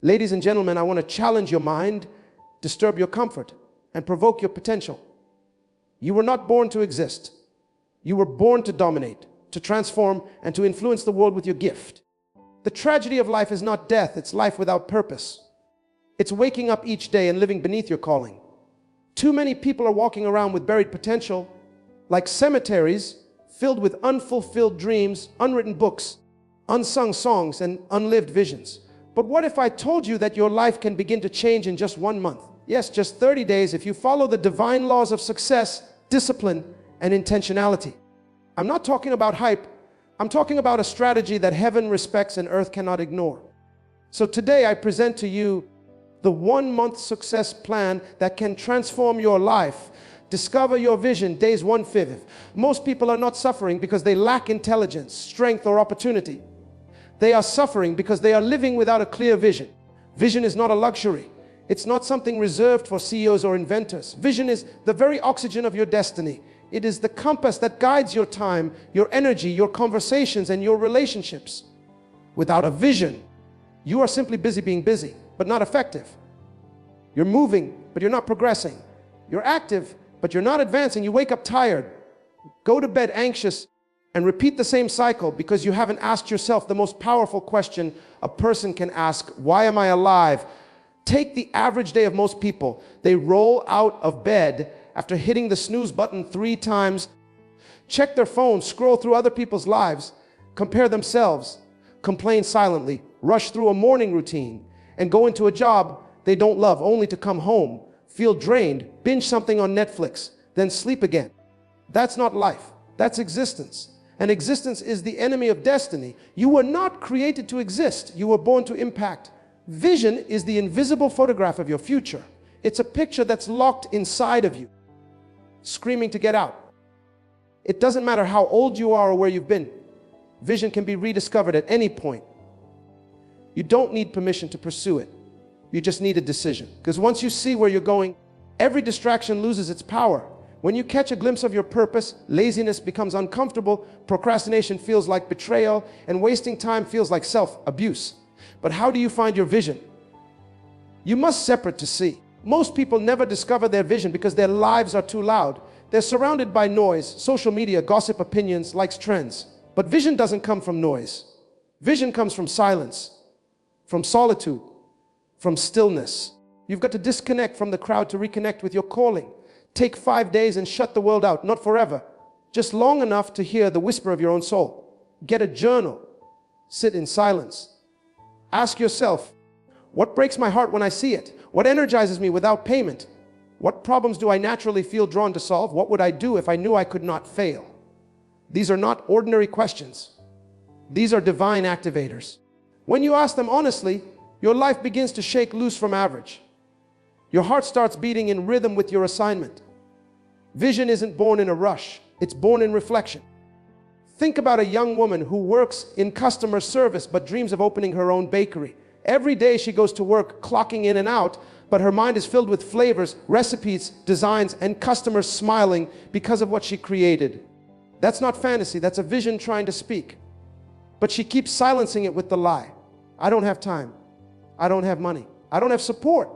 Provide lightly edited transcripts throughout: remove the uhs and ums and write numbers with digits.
Ladies and gentlemen, I want to challenge your mind, disturb your comfort, and provoke your potential. You were not born to exist. You were born to dominate, to transform, and to influence the world with your gift. The tragedy of life is not death, it's life without purpose. It's waking up each day and living beneath your calling. Too many people are walking around with buried potential, like cemeteries filled with unfulfilled dreams, unwritten books, unsung songs, and unlived visions. But what if I told you that your life can begin to change in just 1 month? Yes, just 30 days if you follow the divine laws of success, discipline, and intentionality. I'm not talking about hype. I'm talking about a strategy that heaven respects and earth cannot ignore. So today I present to you the 1-month success plan that can transform your life. Discover your vision, days 1/5. Most people are not suffering because they lack intelligence, strength, or opportunity. They are suffering because they are living without a clear vision. Vision is not a luxury. It's not something reserved for CEOs or inventors. Vision is the very oxygen of your destiny. It is the compass that guides your time, your energy, your conversations, and your relationships. Without a vision, you are simply busy being busy, but not effective. You're moving, but you're not progressing. You're active, but you're not advancing. You wake up tired, go to bed anxious, and repeat the same cycle because you haven't asked yourself the most powerful question a person can ask: why am I alive? Take the average day of most people. They roll out of bed after hitting the snooze button 3 times, check their phone, scroll through other people's lives, compare themselves, complain silently, rush through a morning routine, and go into a job they don't love only to come home, feel drained, binge something on Netflix, then sleep again. That's not life. That's existence. And existence is the enemy of destiny. You were not created to exist. You were born to impact. Vision is the invisible photograph of your future. It's a picture that's locked inside of you, screaming to get out. It doesn't matter how old you are or where you've been. Vision can be rediscovered at any point. You don't need permission to pursue it. You just need a decision. Because once you see where you're going, every distraction loses its power. When you catch a glimpse of your purpose, laziness becomes uncomfortable, procrastination feels like betrayal, and wasting time feels like self-abuse. But how do you find your vision? You must separate to see. Most people never discover their vision because their lives are too loud. They're surrounded by noise, social media, gossip, opinions, likes, trends. But vision doesn't come from noise. Vision comes from silence, from solitude, from stillness. You've got to disconnect from the crowd to reconnect with your calling. Take 5 days and shut the world out, not forever, just long enough to hear the whisper of your own soul. Get a journal. Sit in silence. Ask yourself, what breaks my heart when I see it? What energizes me without payment? What problems do I naturally feel drawn to solve? What would I do if I knew I could not fail? These are not ordinary questions. These are divine activators. When you ask them honestly, your life begins to shake loose from average. Your heart starts beating in rhythm with your assignment. Vision isn't born in a rush. It's born in reflection. Think about a young woman who works in customer service but dreams of opening her own bakery. Every day she goes to work, clocking in and out, but her mind is filled with flavors, recipes, designs, and customers smiling because of what she created. That's not fantasy, that's a vision trying to speak. But she keeps silencing it with the lie. I don't have time. I don't have money. I don't have support.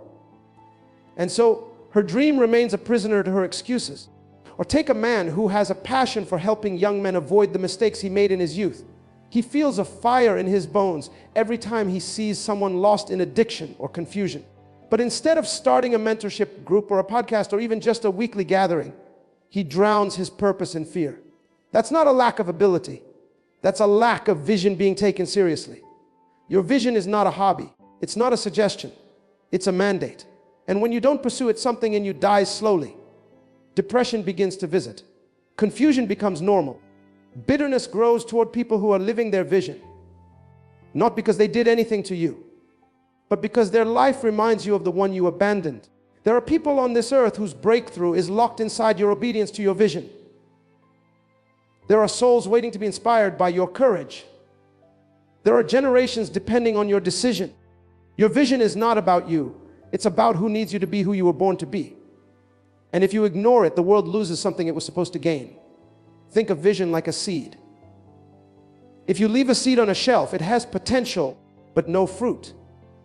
And so her dream remains a prisoner to her excuses. Or take a man who has a passion for helping young men avoid the mistakes he made in his youth. He feels a fire in his bones every time he sees someone lost in addiction or confusion. But instead of starting a mentorship group or a podcast or even just a weekly gathering, he drowns his purpose in fear. That's not a lack of ability. That's a lack of vision being taken seriously. Your vision is not a hobby. It's not a suggestion. It's a mandate. And when you don't pursue it, something in you dies slowly. Depression begins to visit. Confusion becomes normal. Bitterness grows toward people who are living their vision. Not because they did anything to you, but because their life reminds you of the one you abandoned. There are people on this earth whose breakthrough is locked inside your obedience to your vision. There are souls waiting to be inspired by your courage. There are generations depending on your decision. Your vision is not about you. It's about who needs you to be who you were born to be. And if you ignore it, the world loses something it was supposed to gain. Think of vision like a seed. If you leave a seed on a shelf, it has potential, but no fruit.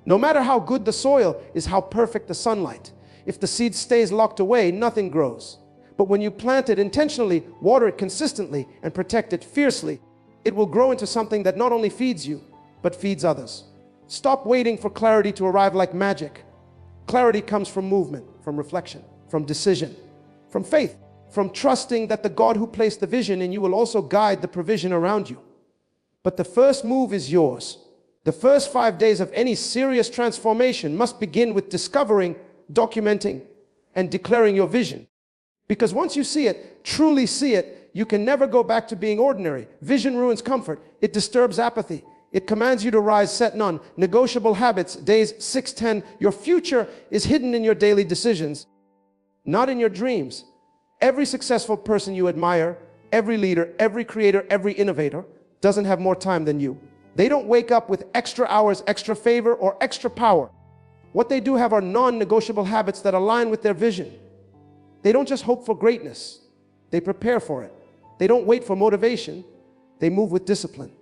No matter how good the soil is how perfect the sunlight. If the seed stays locked away, nothing grows. But when you plant it intentionally, water it consistently, and protect it fiercely, it will grow into something that not only feeds you, but feeds others. Stop waiting for clarity to arrive like magic. Clarity comes from movement, from reflection, from decision, from faith, from trusting that the God who placed the vision in you will also guide the provision around you. But the first move is yours. The first 5 days of any serious transformation must begin with discovering, documenting, and declaring your vision. Because once you see it, truly see it, you can never go back to being ordinary. Vision ruins comfort. It disturbs apathy. It commands you to rise, set non-negotiable habits. Days 6-10. Your future is hidden in your daily decisions, not in your dreams. Every successful person you admire, every leader, every creator, every innovator doesn't have more time than you. They don't wake up with extra hours, extra favor, or extra power. What they do have are non-negotiable habits that align with their vision. They don't just hope for greatness. They prepare for it. They don't wait for motivation. They move with discipline.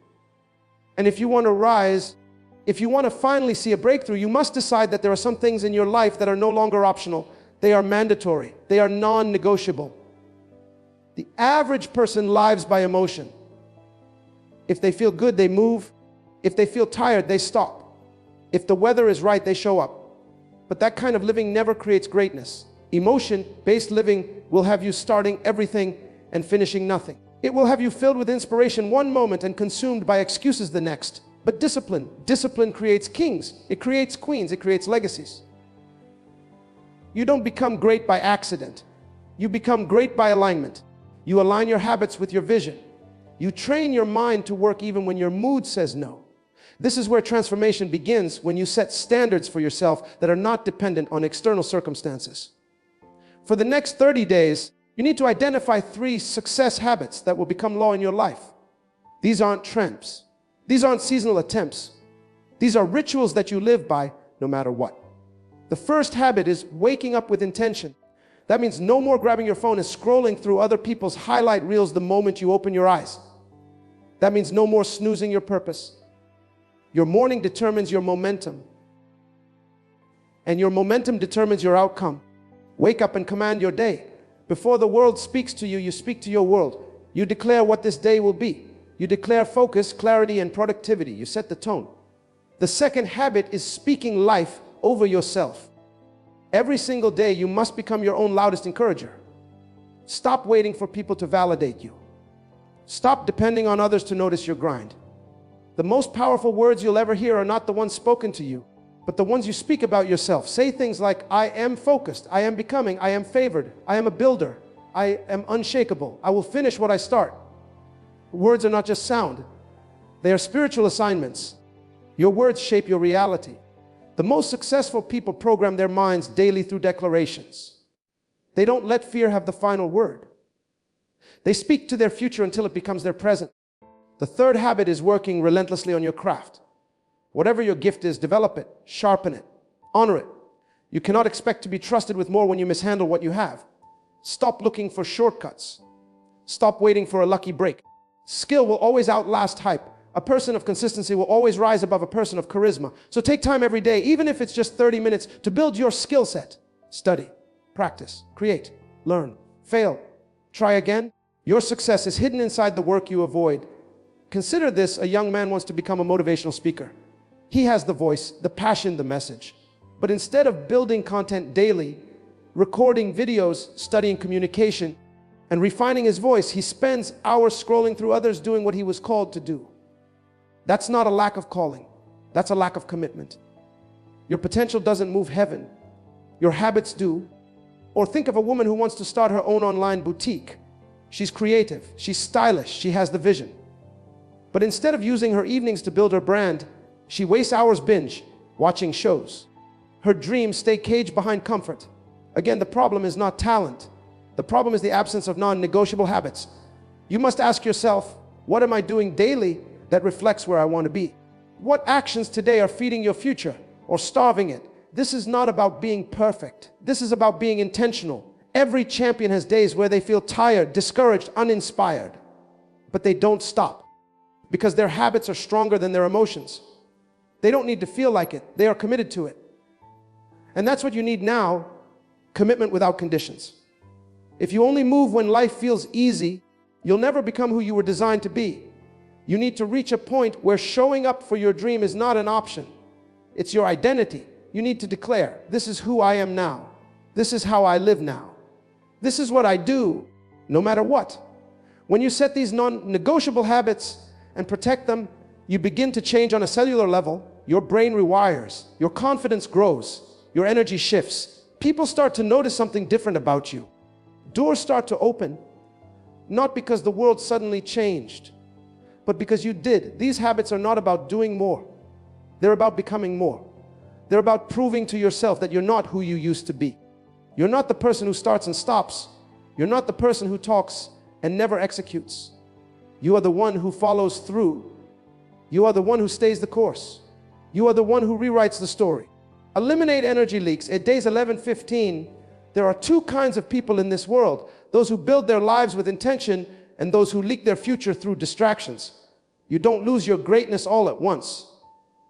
And if you want to rise, if you want to finally see a breakthrough, you must decide that there are some things in your life that are no longer optional. They are mandatory. They are non-negotiable. The average person lives by emotion. If they feel good, they move. If they feel tired, they stop. If the weather is right, they show up. But that kind of living never creates greatness. Emotion-based living will have you starting everything and finishing nothing. It will have you filled with inspiration one moment and consumed by excuses the next. But discipline creates kings. It creates queens. It creates legacies. You don't become great by accident. You become great by alignment. You align your habits with your vision. You train your mind to work even when your mood says no. This is where transformation begins, when you set standards for yourself that are not dependent on external circumstances. For the next 30 days, you need to identify 3 success habits that will become law in your life. These aren't trends. These aren't seasonal attempts. These are rituals that you live by no matter what. The first habit is waking up with intention. That means no more grabbing your phone and scrolling through other people's highlight reels the moment you open your eyes. That means no more snoozing your purpose. Your morning determines your momentum, and your momentum determines your outcome. Wake up and command your day. Before the world speaks to you, you speak to your world. You declare what this day will be. You declare focus, clarity, and productivity. You set the tone. The second habit is speaking life over yourself. Every single day, you must become your own loudest encourager. Stop waiting for people to validate you. Stop depending on others to notice your grind. The most powerful words you'll ever hear are not the ones spoken to you, but the ones you speak about yourself. Say things like, I am focused, I am becoming, I am favored, I am a builder, I am unshakable, I will finish what I start. Words are not just sound. They are spiritual assignments. Your words shape your reality. The most successful people program their minds daily through declarations. They don't let fear have the final word. They speak to their future until it becomes their present. The third habit is working relentlessly on your craft. Whatever your gift is, develop it, sharpen it, honor it. You cannot expect to be trusted with more when you mishandle what you have. Stop looking for shortcuts. Stop waiting for a lucky break. Skill will always outlast hype. A person of consistency will always rise above a person of charisma. So take time every day, even if it's just 30 minutes, to build your skill set. Study, practice, create, learn, fail, try again. Your success is hidden inside the work you avoid. Consider this: a young man wants to become a motivational speaker. He has the voice, the passion, the message. But instead of building content daily, recording videos, studying communication, and refining his voice, he spends hours scrolling through others doing what he was called to do. That's not a lack of calling. That's a lack of commitment. Your potential doesn't move heaven. Your habits do. Or think of a woman who wants to start her own online boutique. She's creative, she's stylish, she has the vision. But instead of using her evenings to build her brand, she wastes hours binge watching shows. Her dreams stay caged behind comfort. Again, the problem is not talent. The problem is the absence of non-negotiable habits. You must ask yourself, what am I doing daily that reflects where I want to be? What actions today are feeding your future or starving it? This is not about being perfect. This is about being intentional. Every champion has days where they feel tired, discouraged, uninspired. But they don't stop, because their habits are stronger than their emotions. They don't need to feel like it. They are committed to it. And that's what you need now, commitment without conditions. If you only move when life feels easy, you'll never become who you were designed to be. You need to reach a point where showing up for your dream is not an option. It's your identity. You need to declare, this is who I am now. This is how I live now. This is what I do, no matter what. When you set these non-negotiable habits and protect them, you begin to change on a cellular level. Your brain rewires. Your confidence grows. Your energy shifts. People start to notice something different about you. Doors start to open, not because the world suddenly changed, but because you did. These habits are not about doing more. They're about becoming more. They're about proving to yourself that you're not who you used to be. You're not the person who starts and stops. You're not the person who talks and never executes. You are the one who follows through. You are the one who stays the course. You are the one who rewrites the story. Eliminate energy leaks. At days 11-15, there are two kinds of people in this world: those who build their lives with intention and those who leak their future through distractions. You don't lose your greatness all at once.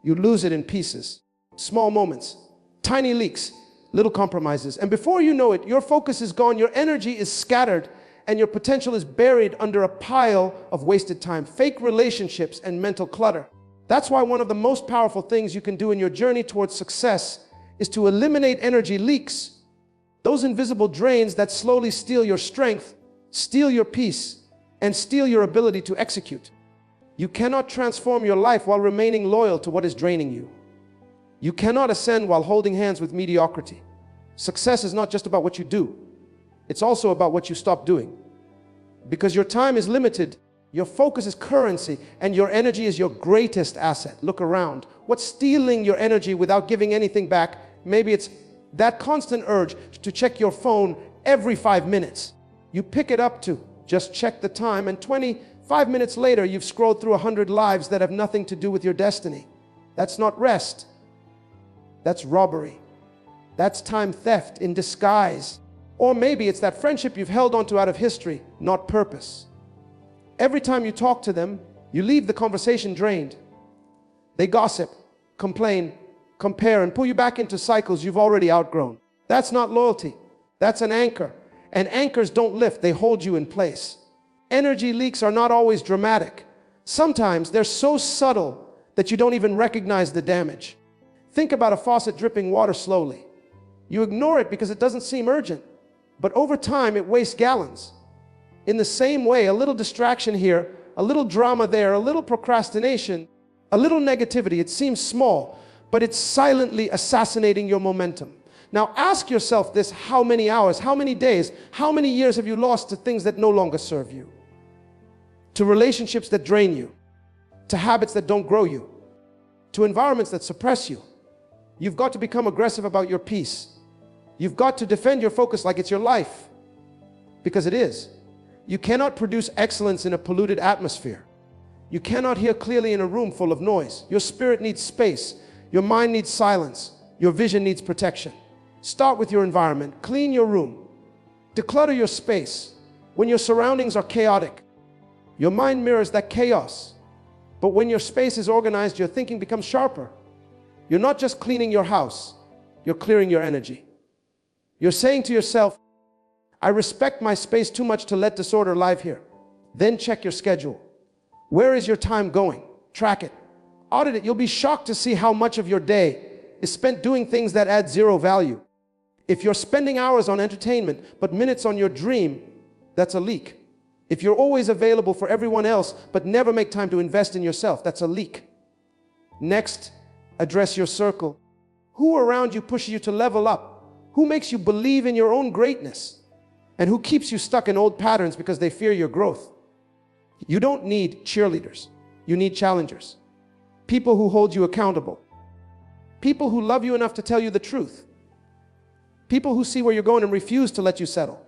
You lose it in pieces, small moments, tiny leaks, little compromises. And before you know it, your focus is gone, your energy is scattered, and your potential is buried under a pile of wasted time, fake relationships, and mental clutter. That's why one of the most powerful things you can do in your journey towards success is to eliminate energy leaks, those invisible drains that slowly steal your strength, steal your peace, and steal your ability to execute. You cannot transform your life while remaining loyal to what is draining you. You cannot ascend while holding hands with mediocrity. Success is not just about what you do. It's also about what you stop doing. Because your time is limited, your focus is currency, and your energy is your greatest asset. Look around. What's stealing your energy without giving anything back? Maybe it's that constant urge to check your phone every 5 minutes. You pick it up to just check the time, and 25 minutes later, you've scrolled through 100 lives that have nothing to do with your destiny. That's not rest. That's robbery. That's time theft in disguise. Or maybe it's that friendship you've held onto out of history, not purpose. Every time you talk to them, you leave the conversation drained. They gossip, complain, compare, and pull you back into cycles you've already outgrown. That's not loyalty. That's an anchor. And anchors don't lift, they hold you in place. Energy leaks are not always dramatic. Sometimes they're so subtle that you don't even recognize the damage. Think about a faucet dripping water slowly. You ignore it because it doesn't seem urgent, but over time it wastes gallons. In the same way, a little distraction here, a little drama there, a little procrastination, a little negativity, it seems small, but it's silently assassinating your momentum. Now ask yourself this: how many hours, how many days, how many years have you lost to things that no longer serve you? To relationships that drain you, to habits that don't grow you, to environments that suppress you. You've got to become aggressive about your peace. You've got to defend your focus like it's your life, because it is. You cannot produce excellence in a polluted atmosphere. You cannot hear clearly in a room full of noise. Your spirit needs space. Your mind needs silence. Your vision needs protection. Start with your environment. Clean your room. Declutter your space. When your surroundings are chaotic, your mind mirrors that chaos. But when your space is organized, your thinking becomes sharper. You're not just cleaning your house, you're clearing your energy. You're saying to yourself, I respect my space too much to let disorder live here. Then check your schedule. Where is your time going? Track it. Audit it. You'll be shocked to see how much of your day is spent doing things that add zero value. If you're spending hours on entertainment, but minutes on your dream, that's a leak. If you're always available for everyone else, but never make time to invest in yourself, that's a leak. Next, address your circle. Who around you pushes you to level up? Who makes you believe in your own greatness? And who keeps you stuck in old patterns because they fear your growth? You don't need cheerleaders. You need challengers. People who hold you accountable. People who love you enough to tell you the truth. People who see where you're going and refuse to let you settle.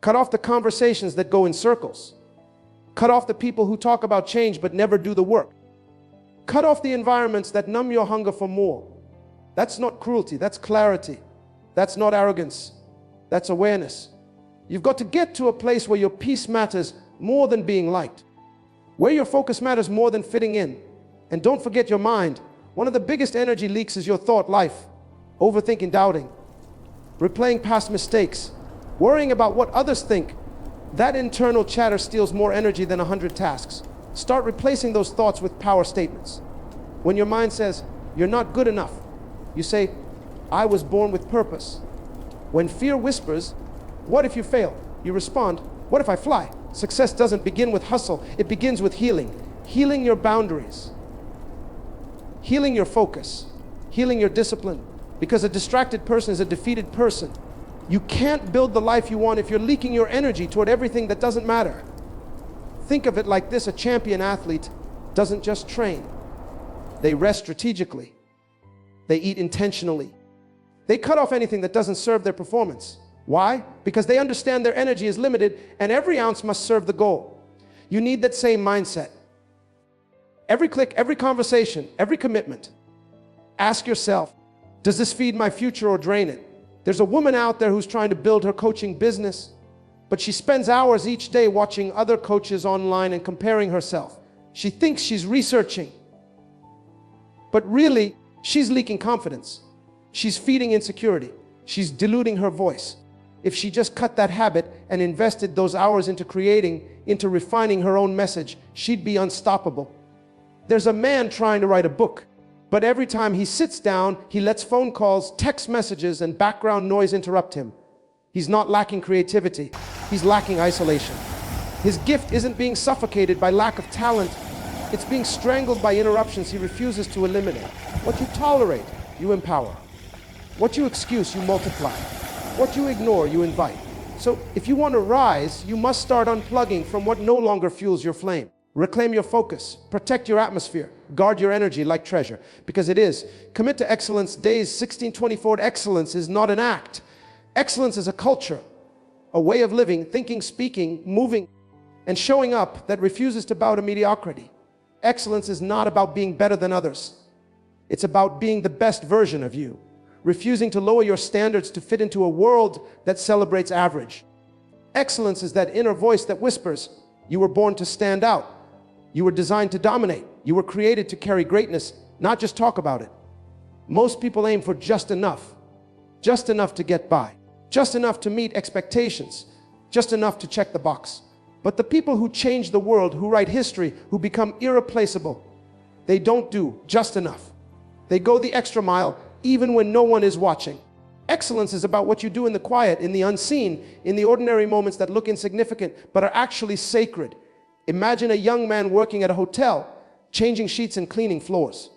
Cut off the conversations that go in circles. Cut off the people who talk about change but never do the work. Cut off the environments that numb your hunger for more. That's not cruelty, that's clarity. That's not arrogance, that's awareness. You've got to get to a place where your peace matters more than being liked. Where your focus matters more than fitting in. And don't forget your mind. One of the biggest energy leaks is your thought life. Overthinking, doubting, replaying past mistakes, worrying about what others think. That internal chatter steals more energy than 100 tasks. Start replacing those thoughts with power statements. When your mind says, "You're not good enough," you say, "I was born with purpose." When fear whispers, "What if you fail?" you respond, "What if I fly?" Success doesn't begin with hustle, it begins with healing. Healing your boundaries, healing your focus, healing your discipline. Because a distracted person is a defeated person. You can't build the life you want if you're leaking your energy toward everything that doesn't matter. Think of it like this: a champion athlete doesn't just train. They rest strategically. They eat intentionally. They cut off anything that doesn't serve their performance. Why? Because they understand their energy is limited and every ounce must serve the goal. You need that same mindset. Every click, every conversation, every commitment. Ask yourself, does this feed my future or drain it? There's a woman out there who's trying to build her coaching business, but she spends hours each day watching other coaches online and comparing herself. She thinks she's researching, but really, she's leaking confidence. She's feeding insecurity. She's diluting her voice. If she just cut that habit and invested those hours into refining her own message, she'd be unstoppable. There's a man trying to write a book, but every time he sits down, he lets phone calls, text messages, and background noise interrupt him. He's not lacking creativity, he's lacking isolation. His gift isn't being suffocated by lack of talent, it's being strangled by interruptions he refuses to eliminate. What you tolerate, you empower. What you excuse, you multiply. What you ignore, you invite. So if you want to rise, you must start unplugging from what no longer fuels your flame. Reclaim your focus, protect your atmosphere, guard your energy like treasure, because it is. Commit to excellence days 1624. Excellence is not an act. Excellence is a culture, a way of living, thinking, speaking, moving, and showing up that refuses to bow to mediocrity. Excellence is not about being better than others. It's about being the best version of you, refusing to lower your standards to fit into a world that celebrates average. Excellence is that inner voice that whispers, "You were born to stand out. You were designed to dominate. You were created to carry greatness, not just talk about it." Most people aim for just enough to get by, just enough to meet expectations, just enough to check the box. But the people who change the world, who write history, who become irreplaceable, they don't do just enough. They go the extra mile, even when no one is watching. Excellence is about what you do in the quiet, in the unseen, in the ordinary moments that look insignificant, but are actually sacred. Imagine a young man working at a hotel, changing sheets and cleaning floors.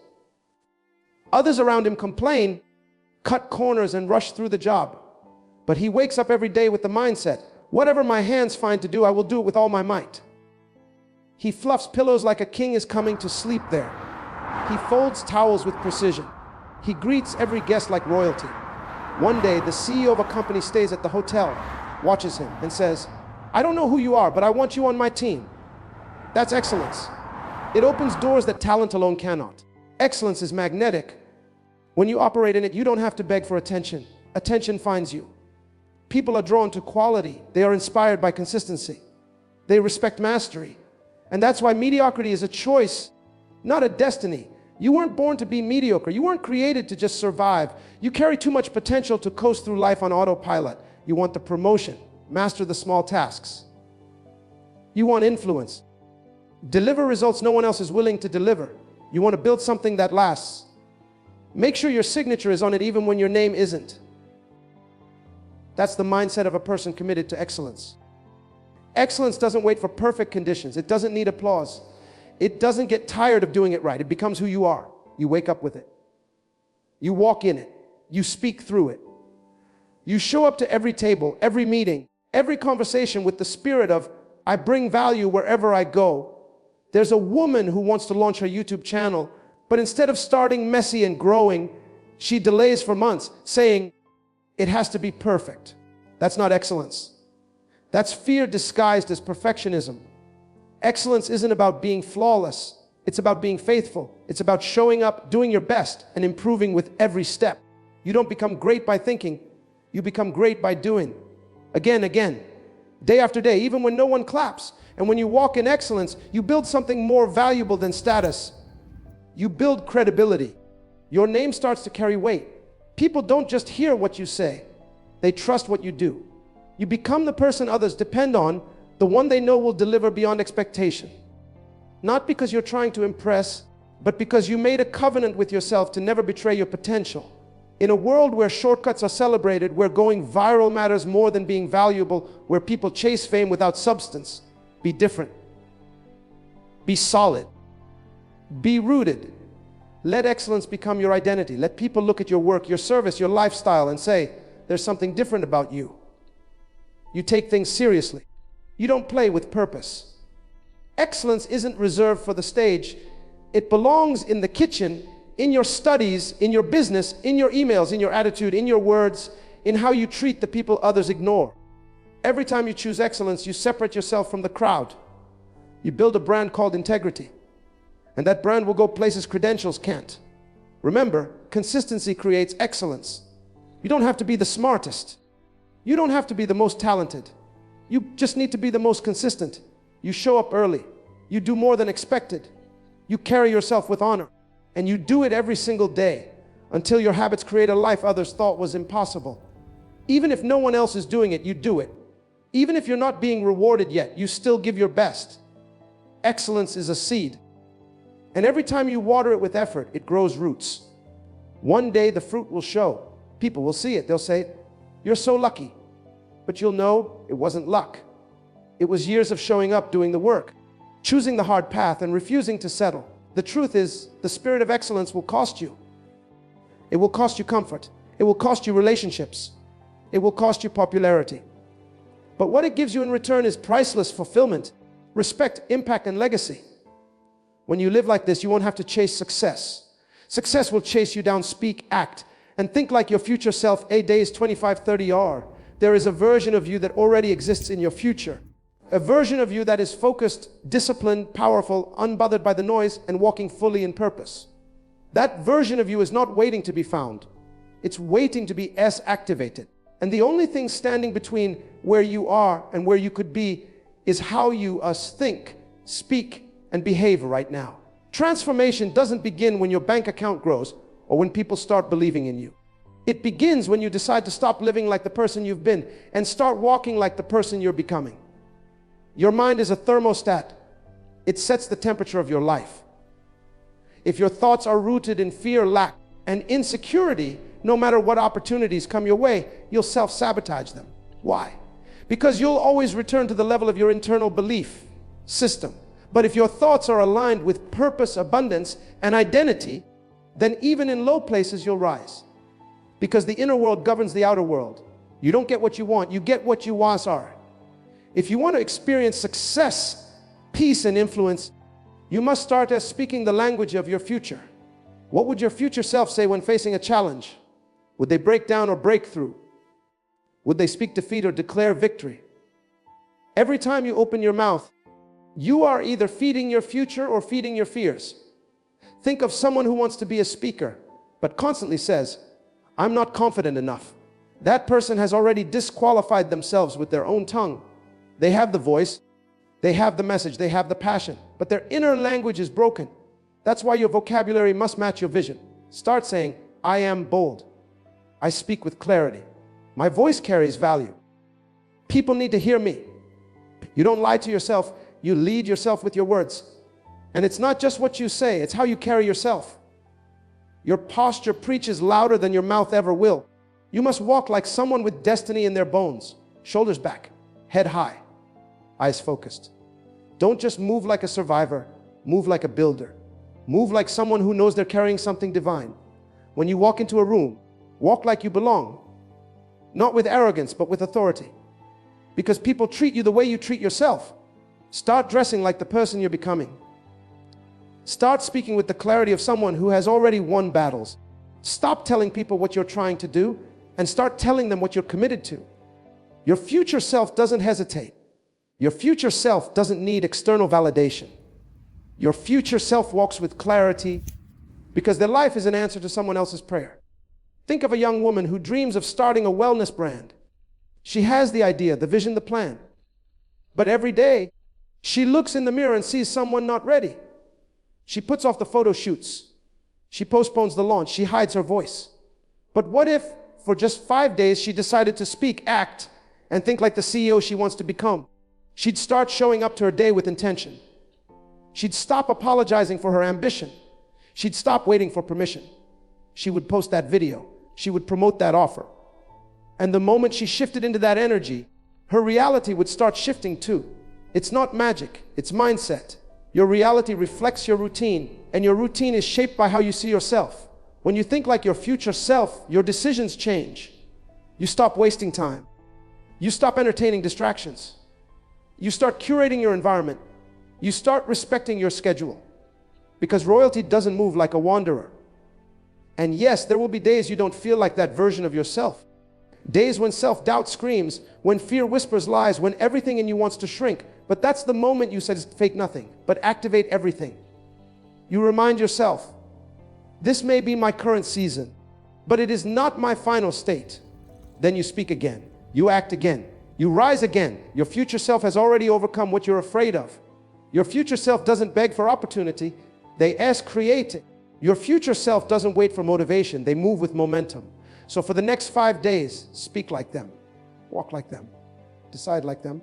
Others around him complain, cut corners and rush through the job. But he wakes up every day with the mindset, "Whatever my hands find to do, I will do it with all my might." He fluffs pillows like a king is coming to sleep there. He folds towels with precision. He greets every guest like royalty. One day, the CEO of a company stays at the hotel, watches him, and says, "I don't know who you are, but I want you on my team." That's excellence. It opens doors that talent alone cannot. Excellence is magnetic. When you operate in it, you don't have to beg for attention. Attention finds you. People are drawn to quality. They are inspired by consistency. They respect mastery. And that's why mediocrity is a choice, not a destiny. You weren't born to be mediocre. You weren't created to just survive. You carry too much potential to coast through life on autopilot. You want the promotion. Master the small tasks. You want influence. Deliver results no one else is willing to deliver. You want to build something that lasts. Make sure your signature is on it even when your name isn't. That's the mindset of a person committed to excellence. Excellence doesn't wait for perfect conditions. It doesn't need applause. It doesn't get tired of doing it right. It becomes who you are. You wake up with it. You walk in it. You speak through it. You show up to every table, every meeting, every conversation with the spirit of, "I bring value wherever I go." There's a woman who wants to launch her YouTube channel, but instead of starting messy and growing, she delays for months, saying, "It has to be perfect." That's not excellence. That's fear disguised as perfectionism. Excellence isn't about being flawless. It's about being faithful. It's about showing up, doing your best, and improving with every step. You don't become great by thinking. You become great by doing. Again, day after day, even when no one claps. And when you walk in excellence, you build something more valuable than status. You build credibility. Your name starts to carry weight. People don't just hear what you say, they trust what you do. You become the person others depend on, the one they know will deliver beyond expectation. Not because you're trying to impress, but because you made a covenant with yourself to never betray your potential. In a world where shortcuts are celebrated, where going viral matters more than being valuable, where people chase fame without substance, be different. Be solid. Be rooted. Let excellence become your identity. Let people look at your work, your service, your lifestyle and say, there's something different about you. You take things seriously. You don't play with purpose. Excellence isn't reserved for the stage. It belongs in the kitchen, in your studies, in your business, in your emails, in your attitude, in your words, in how you treat the people others ignore. Every time you choose excellence, you separate yourself from the crowd. You build a brand called integrity. And that brand will go places credentials can't. Remember, consistency creates excellence. You don't have to be the smartest. You don't have to be the most talented. You just need to be the most consistent. You show up early. You do more than expected. You carry yourself with honor. And you do it every single day until your habits create a life others thought was impossible. Even if no one else is doing it, you do it. Even if you're not being rewarded yet, you still give your best. Excellence is a seed. And every time you water it with effort, it grows roots. One day the fruit will show. People will see it. They'll say, you're so lucky. But you'll know it wasn't luck. It was years of showing up, doing the work, choosing the hard path and refusing to settle. The truth is, the spirit of excellence will cost you. It will cost you comfort. It will cost you relationships. It will cost you popularity. But what it gives you in return is priceless fulfillment, respect, impact, and legacy. When you live like this, you won't have to chase success. Success will chase you down. Speak, act, and think like your future self 8 days, 25, 30 are. There is a version of you that already exists in your future. A version of you that is focused, disciplined, powerful, unbothered by the noise, and walking fully in purpose. That version of you is not waiting to be found. It's waiting to be S-activated. And the only thing standing between where you are and where you could be is how you think, speak, and behave right now. Transformation doesn't begin when your bank account grows or when people start believing in you. It begins when you decide to stop living like the person you've been and start walking like the person you're becoming. Your mind is a thermostat. It sets the temperature of your life. If your thoughts are rooted in fear, lack, and insecurity, no matter what opportunities come your way, you'll self-sabotage them. Why? Because you'll always return to the level of your internal belief system. But if your thoughts are aligned with purpose, abundance, and identity, then even in low places you'll rise. Because the inner world governs the outer world. You don't get what you want, you get what you want are. If you want to experience success, peace, and influence, you must start as speaking the language of your future. What would your future self say when facing a challenge? Would they break down or break through? Would they speak defeat or declare victory? Every time you open your mouth, you are either feeding your future or feeding your fears. Think of someone who wants to be a speaker, but constantly says, I'm not confident enough. That person has already disqualified themselves with their own tongue. They have the voice, they have the message, they have the passion, but their inner language is broken. That's why your vocabulary must match your vision. Start saying, I am bold. I speak with clarity. My voice carries value. People need to hear me. You don't lie to yourself. You lead yourself with your words. And it's not just what you say, it's how you carry yourself. Your posture preaches louder than your mouth ever will. You must walk like someone with destiny in their bones. Shoulders back, head high, eyes focused. Don't just move like a survivor, move like a builder. Move like someone who knows they're carrying something divine. When you walk into a room, walk like you belong. Not with arrogance, but with authority. Because people treat you the way you treat yourself. Start dressing like the person you're becoming. Start speaking with the clarity of someone who has already won battles. Stop telling people what you're trying to do and start telling them what you're committed to. Your future self doesn't hesitate. Your future self doesn't need external validation. Your future self walks with clarity because their life is an answer to someone else's prayer. Think of a young woman who dreams of starting a wellness brand. She has the idea, the vision, the plan. But every day, she looks in the mirror and sees someone not ready. She puts off the photo shoots. She postpones the launch. She hides her voice. But what if, for just 5 days, she decided to speak, act, and think like the CEO she wants to become? She'd start showing up to her day with intention. She'd stop apologizing for her ambition. She'd stop waiting for permission. She would post that video. She would promote that offer. And the moment she shifted into that energy, her reality would start shifting too. It's not magic, it's mindset. Your reality reflects your routine, and your routine is shaped by how you see yourself. When you think like your future self, your decisions change. You stop wasting time. You stop entertaining distractions. You start curating your environment. You start respecting your schedule. Because royalty doesn't move like a wanderer. And yes, there will be days you don't feel like that version of yourself. Days when self-doubt screams, when fear whispers lies, when everything in you wants to shrink. But that's the moment you said fake nothing, but activate everything. You remind yourself, this may be my current season, but it is not my final state. Then you speak again. You act again. You rise again. Your future self has already overcome what you're afraid of. Your future self doesn't beg for opportunity. They ask, create it. Your future self doesn't wait for motivation. They move with momentum. So for the next 5 days, speak like them. Walk like them. Decide like them.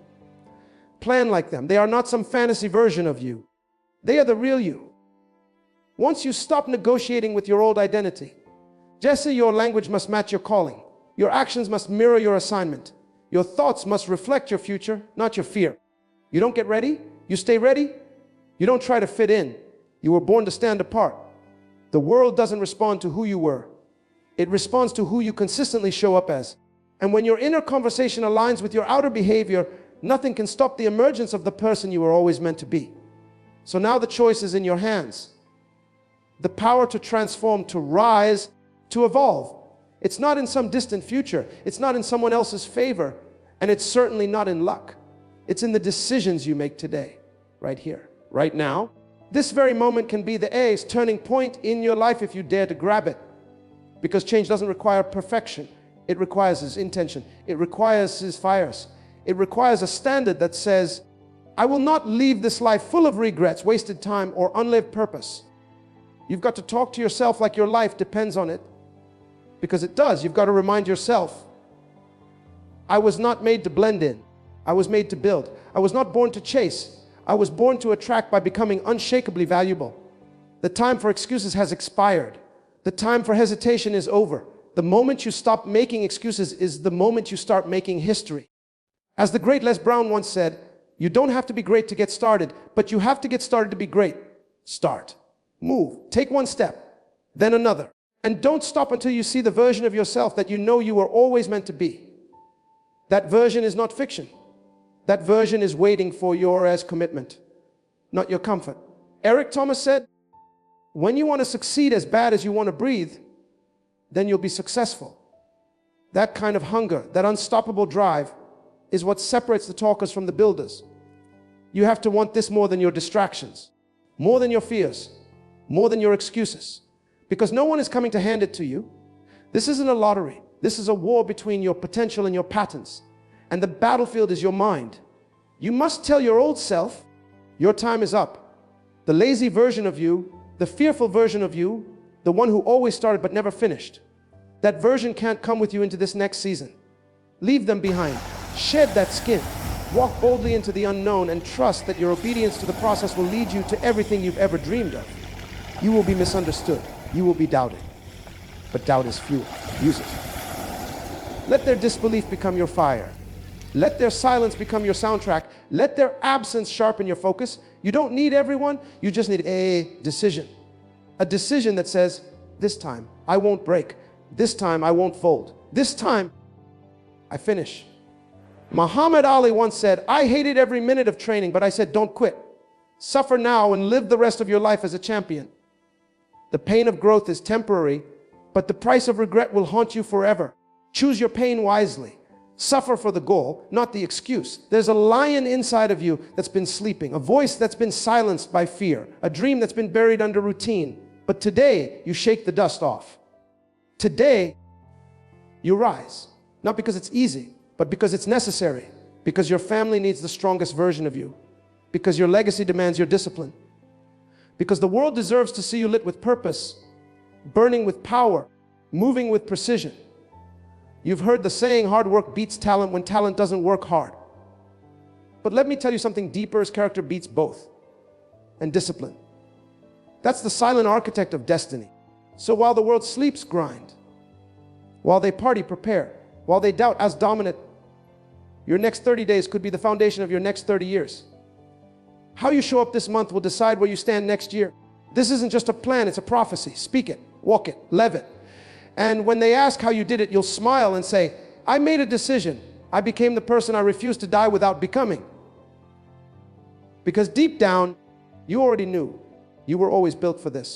Plan like them. They are not some fantasy version of you. They are the real you. Once you stop negotiating with your old identity, Jesse, your language must match your calling. Your actions must mirror your assignment. Your thoughts must reflect your future, not your fear. You don't get ready. You stay ready. You don't try to fit in. You were born to stand apart. The world doesn't respond to who you were. It responds to who you consistently show up as. And when your inner conversation aligns with your outer behavior, nothing can stop the emergence of the person you were always meant to be. So now the choice is in your hands. The power to transform, to rise, to evolve. It's not in some distant future. It's not in someone else's favor. And it's certainly not in luck. It's in the decisions you make today, right here, right now. This very moment can be the A's turning point in your life if you dare to grab it. Because change doesn't require perfection. It requires his intention. It requires his fires. It requires a standard that says, I will not leave this life full of regrets, wasted time, or unlived purpose. You've got to talk to yourself like your life depends on it. Because it does. You've got to remind yourself, I was not made to blend in. I was made to build. I was not born to chase. I was born to attract by becoming unshakably valuable. The time for excuses has expired. The time for hesitation is over. The moment you stop making excuses is the moment you start making history. As the great Les Brown once said, you don't have to be great to get started, but you have to get started to be great. Start. Move. Take one step, then another. And don't stop until you see the version of yourself that you know you were always meant to be. That version is not fiction. That version is waiting for your commitment, not your comfort. Eric Thomas said, when you want to succeed as bad as you want to breathe, then you'll be successful. That kind of hunger, that unstoppable drive, is what separates the talkers from the builders. You have to want this more than your distractions, more than your fears, more than your excuses. Because no one is coming to hand it to you. This isn't a lottery. This is a war between your potential and your patterns. And the battlefield is your mind. You must tell your old self, your time is up. The lazy version of you, the fearful version of you, the one who always started but never finished. That version can't come with you into this next season. Leave them behind. Shed that skin. Walk boldly into the unknown and trust that your obedience to the process will lead you to everything you've ever dreamed of. You will be misunderstood. You will be doubted. But doubt is fuel. Use it. Let their disbelief become your fire. Let their silence become your soundtrack. Let their absence sharpen your focus. You don't need everyone. You just need a decision. A decision that says, this time I won't break. This time I won't fold. This time I finish. Muhammad Ali once said, I hated every minute of training, but I said, don't quit. Suffer now and live the rest of your life as a champion. The pain of growth is temporary, but the price of regret will haunt you forever. Choose your pain wisely. Suffer for the goal, not the excuse. There's a lion inside of you that's been sleeping, a voice that's been silenced by fear, a dream that's been buried under routine. But today, you shake the dust off. Today, you rise. Not because it's easy, but because it's necessary. Because your family needs the strongest version of you. Because your legacy demands your discipline. Because the world deserves to see you lit with purpose. burning with power, moving with precision. You've heard the saying, hard work beats talent when talent doesn't work hard. But let me tell you something deeper, as character beats both. And discipline. That's the silent architect of destiny. So while the world sleeps, grind. While they party, prepare. While they doubt, as dominant. Your next 30 days could be the foundation of your next 30 years. How you show up this month will decide where you stand next year. This isn't just a plan, it's a prophecy. Speak it, walk it, live it. And when they ask how you did it, you'll smile and say, I made a decision. I became the person I refused to die without becoming. Because deep down, you already knew you were always built for this.